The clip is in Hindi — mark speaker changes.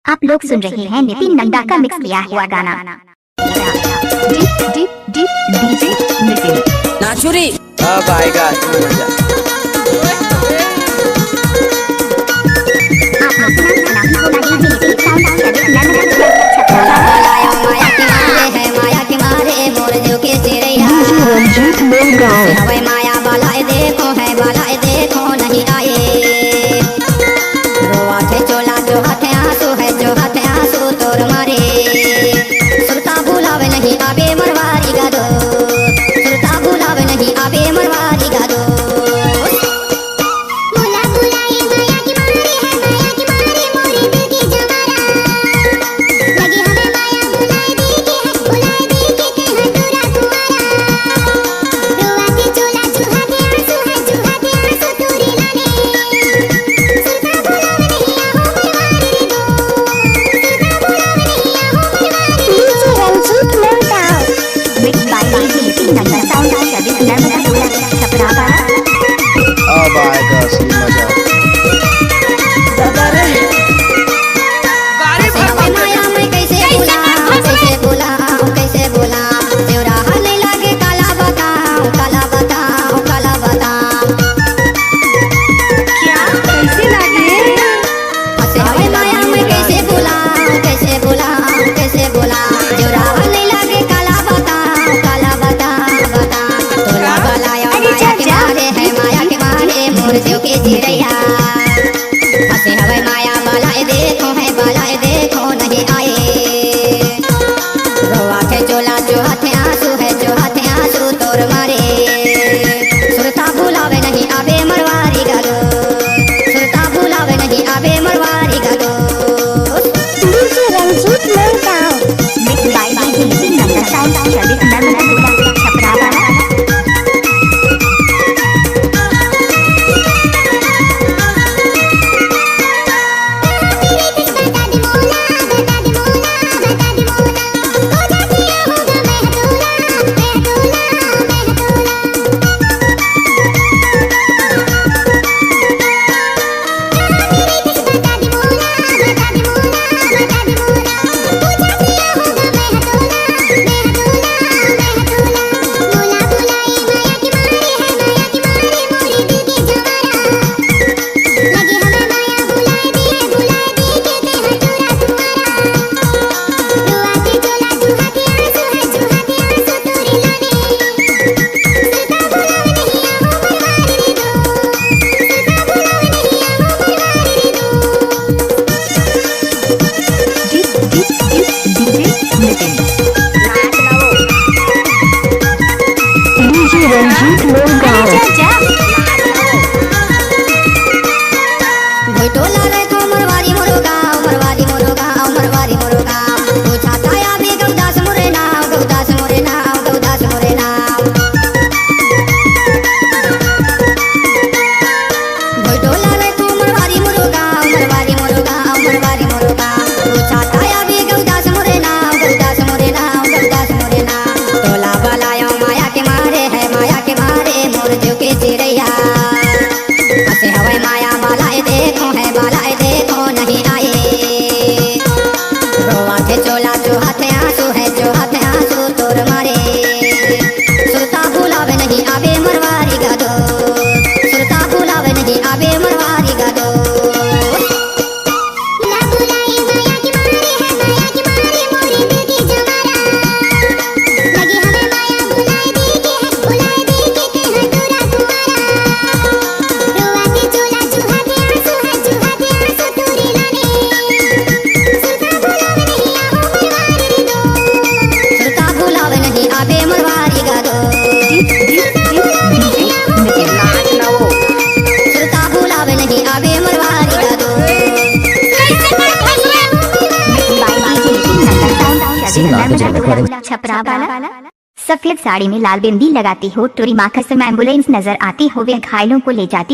Speaker 1: आप लोग सुन रहे हैं नितिन नंदा का मिक्स किया हुआ गाना। डीजे नितिन
Speaker 2: नाचुरी अब आएगा मजा।
Speaker 3: माया बालाए देखो है बालाए देखो नहीं आए रोआ थे चोला जो हाथे आंसू है जो हाथे आंसू तोर मारे सुरता बुलावे नहीं आबे मरवारी गादो सुरता बुलावे नहीं आबे मरवारी गादो
Speaker 4: अब आएगा असली मजा।
Speaker 3: माया में कैसे बोला तेरा नहीं लागे काला बताओ काला बताओ काला बताओ
Speaker 1: क्या कैसे लगे?
Speaker 3: हवे माया में कैसे बोला तेरा नहीं लागे काला बताओ तोला बलाया माया के मारे है माया के मारे मोर जो के चिड़ैया हसे हवे माया बलाए देखो नहीं आए रोआ के चोला जो हाथे आंसू है जो हाथे आंसू तोर मारे सुरता बुलावे नहीं आबे मरवारी गालो सुरता बुलावे नहीं आबे मरवारी गालो
Speaker 1: mix by DJ Nitin Nanda sound service Narmada Chhapra वाला।
Speaker 3: टोला रे तो मरवारी मोरो गाँव पूछा था अभी गौदास मोरे नाव टोला रे तो मरवारी मोरो गाँव पूछा था अभी गौदास मोरे नाव टोला बलाया माया के मारे है माया के मारे मोर जो के चिड़ैया हसे हवे माया बालाए देखो नहीं आए रोआ थे चोला जो हाथे आंसू है जो हाथे आंसू तोर मारे सुरता बुलावे नहीं आबे मरवारी गादो सुरता बुलावे नहीं आबे मरवारी गादो
Speaker 1: छपरा वाला। सफेद साड़ी में लाल बिंदी लगाती हो टोरी माँ कसम एम्बुलेंस नजर आती हो वे घायलों को ले जाती